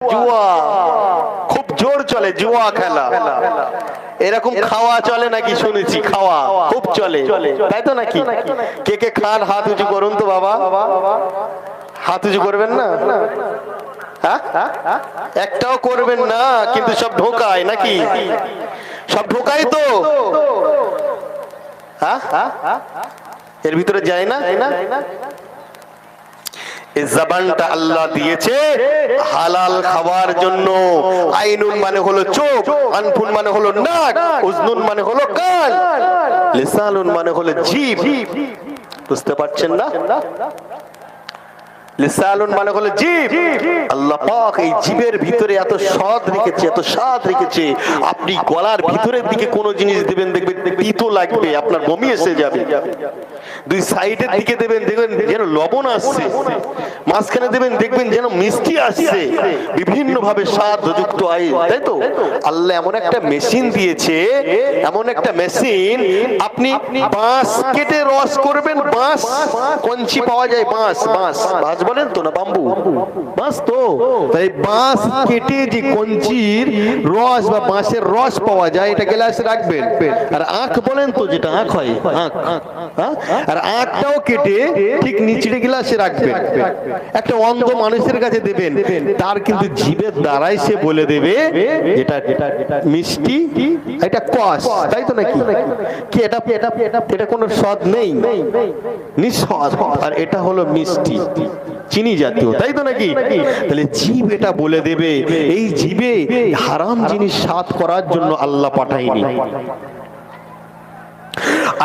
জুয়া খুব জোর চলে, জুয়া খেলা। এরকম খাওয়া চলে নাকি? শুনেছি খাওয়া খুব চলে, তাই তো নাকি? কে কে খান হাত উঁচু করুন তো বাবা। হাত উঁচু করবেন না? একটাও করবেন না, কিন্তু সব ঢোকায় নাকি? সব ঢোকায় তো, এর ভিতরে যায় না। এই জবানটা আল্লাহ দিয়েছে হালাল খাওয়ার জন্য। আইনুন মানে হলো চোখ, আনফুন মানে হলো নাক, উজনুন মানে হলো কান, লিসানুন মানে হলো জিভ। বুঝতে পারছেন না? লিসানুন মানে হলো জিভ। আল্লাহ পাক এই জিভের ভিতরে এত স্বাদ রেখেছে, এত স্বাদ রেখেছে। আপনি গলার ভিতরের দিকে কোন জিনিস দেবেন, দেখবেন তিতো লাগবে, আপনার বমি এসে যাবে। দুই সাইডের দিকে দেবেন, দেখবেন যেন লবণ আসছে। মাঝখানে দেবেন, দেখবেন যেন মিষ্টি আসছে। বিভিন্ন ভাবে স্বাদ যুক্ত আইন, তাই তো? আল্লাহ এমন একটা মেশিন দিয়েছে, এমন একটা মেশিন। আপনি বাঁশ কেটে রস করবেন, বাঁশ কঞ্চি পাওয়া যায়, বাঁশ বাঁশ বাঁশ বলেন তো না, বাম্বু বাঁশ তো। তাই বাঁশ কেটে যে কঞ্চির রস বা বাঁশের রস পাওয়া যায়, এটা গ্লাসে রাখবেন। আর আখ বলেন তো, যেটা আখ হয়, আখ, আর আখটাও কেটে ঠিক নিচে গ্লাসে রাখবেন। একটা অন্ধ মানুষের কাছে দেবেন, তার কিন্তু জিভের দ্বারাই সে বলে দেবে এটা মিষ্টি, এটা কষ, তাই তো নাকি? কি এটা এটা কোনো স্বাদ নেই, নিঃস্বাদ। আর এটা হলো মিষ্টি, চিনি জাতীয়, তাই তো নাকি? তাহলে জিভ এটা বলে দেবে। এই জিভে হারাম জিনিস স্বাদ করার জন্য আল্লাহ পাঠায়নি।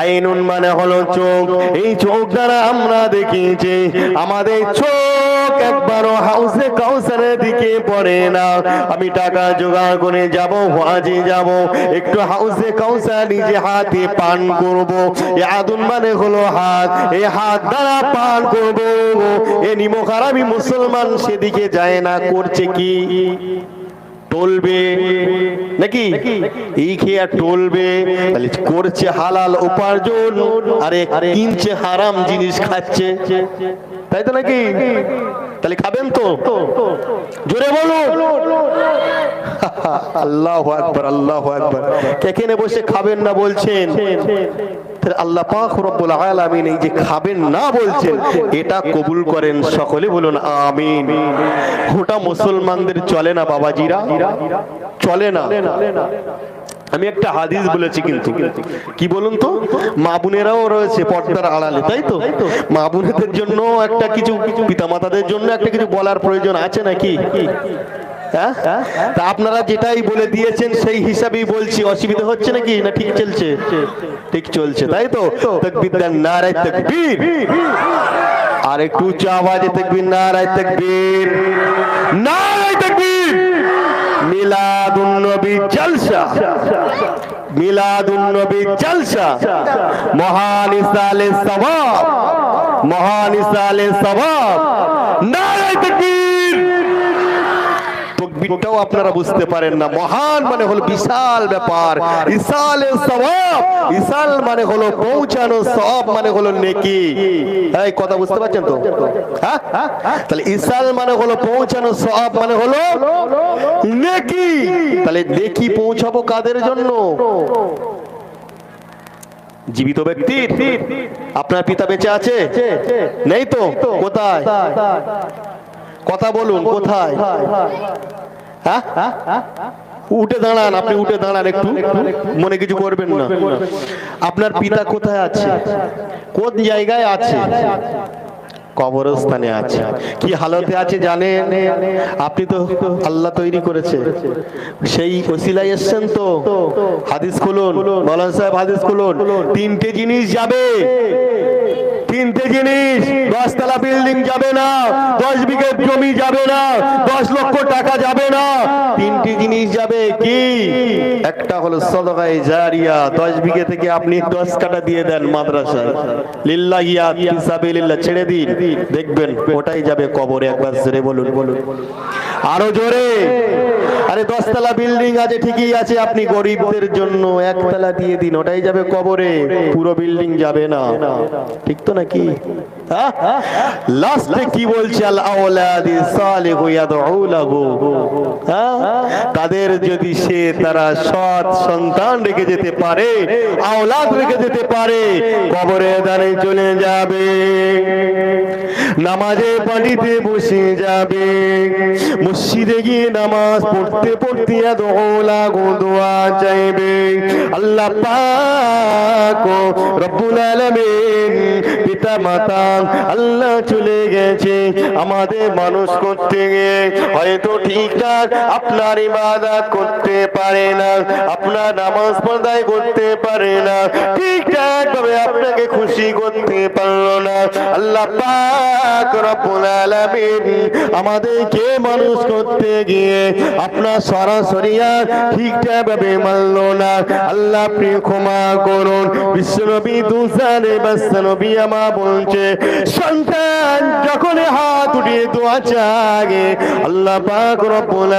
আইনুন মানে হলো চোখ। এই চোখ দ্বারা আমরা দেখিয়েছি, আমাদের চোখ একবারও হাউসে কাউসারের দিকে পড়ে না। আমি টাকা জোগাড় করে যাব, হাজি যাব, একটু হাউসে কাউসার নিজে হাতে পান করব। এই আদুন মানে হলো হাত, এই হাত দ্বারা পান করব। এ নিমখারামি মুসলমান সেদিকে যায় না, করছে কি? টলবে নাকি? এই খেয়ে টলবে, তাহলে করছে হালাল উপার্জন, আরে কিনছে হারাম জিনিস খাচ্ছে, তাই তো নাকি? তাহলে খাবেন তো? জোরে বলুন আল্লাহু আকবার, আল্লাহু আকবার। এখানে বসে খাবেন না বলছেন, আল্লাহ পাক রব্বুল আলামিন এই যে খাবেন না বলছেন, এটা কবুল করেন। সকলে বলুন আমিন। ওটা মুসলমানদের চলে না বাবাজিরা, চলে না। আমি একটা হাদিস বলেছি, কিন্তু কি বলুন তো, মা বোনেরাও রয়েছে পর্দার আড়ালে, তাই তো? মা বোনেদের জন্য একটা কিছু, পিতামাতাদের জন্য একটা কিছু বলার প্রয়োজন আছে নাকি? তা আপনারা যেটাই বলে দিয়েছেন সেই হিসাবেই বলছি। অসুবিধা হচ্ছে নাকি? না ঠিক চলছে? ঠিক চলছে, তাই তো? তাকবীর দেন, নারায়ে তাকবীর। আর একটু উচ্চ আওয়াজে তাকবীর, নারায়ে তাকবীর, নারায়ে তাকবীর। মিলাদুন নবী জলসা, মিলাদুন নবী জলসা, মহান ইসালে সওয়াব, মহান ইসালে সওয়াব। নারায়ে তাকবীর। তাকবীরটাও আপনারা বুঝতে পারেন না। মহান মানে হলো বিশাল ব্যাপার, ইসালে সওয়াব, ইসাল মানে হলো পৌঁছানো, সওয়াব মানে হলো নেকি। এই কথা বুঝতে পারছেন তো? হ্যাঁ, তাহলে ইসাল মানে হলো পৌঁছানো, সওয়াব মানে হলো নেকি। তাহলে নেকি পৌঁছাবো কাদের জন্য? জীবিত ব্যক্তির। আপনার পিতা বেঁচে আছে? নেই তো? কোথায়? কথা বলুন, কোথায়? হ্যাঁ, উঠে দাঁড়ান, আপনি উঠে দাঁড়ান, একটু মনে কিছু করবেন না। আপনার পিতা কোথায় আছে? কোন জায়গায় আছে? কবরস্থানে আছে। কি হালতে আছে জানেন? আপনি তো আল্লাহ তৈরি করেছে, সেই ওসিলায় এসছেন তো। হাদিস খুলুন, মাওলানা সাহেব হাদিস খুলুন। তিনটে জিনিস যাবে, তিনটে জিনিস। 10 তলা বিল্ডিং যাবে না, 10 বিঘে জমি যাবে না, 10 লক্ষ টাকা যাবে না। তিনটি জিনিস যাবে। কি? একটা হলো সাদাকায়ে জারিয়া। 10 বিঘে থেকে আপনি 10 কাঠা দিয়ে দেন মাদ্রাসায়, লিল্লাহিয়া ফি সাবিলিল্লাহ ছেড়ে দিন, দেখবেন ওটাই যাবে কবরে। একবার জোরে বলুন, বলুন। আরো জোরে। আরে 10 তলা বিল্ডিং আছে ঠিকই আছে, আপনি গরিবদের জন্য একতলা দিয়ে দিন, ওটাই যাবে কবরে, পুরো বিল্ডিং যাবে না, ঠিক তো নাকি? লাস্টে কি বলছে, আল আওলাদি সালিহু ইয়াদউ লাহু, তাদের যদি তারা সৎ সন্তান রেখে যেতে পারে, আওলাদ রেখে যেতে পারে, কবরে দাঁড়িয়ে চলে যাবে, নামাজে পানিতে বসে যাবে, মসজিদে গিয়ে নামাজ পড়তে পড়তে দোয়া চাইবে। আল্লাহ পাক রব্বুল আলামিন পিতা মাতা আল্লাহ চলে গেছে আমাদের মানুষ করতে গিয়ে, হয়তো ঠিকঠাক আপনার ইবাদত করতে পারে না, আপনার নামাজ পড়াই করতে পারে না, ঠিকঠাক ভাবে আপনাকে খুশি করতে পারলো না। আল্লাহ পাক রব্বুল আলামিন আমাদেরকে মানুষ করতে গিয়ে আপনার সরাসরি ঠিকঠাক ভাবে মানলো না। আল্লাহ আপনি ক্ষমা করুন। বিশ্বনবী দুসানে বাসনবী আমার বলছে, সন্তান যখন হাত উঠিয়ে দোয়া চাগে, আল্লাহ পাক রব্বুল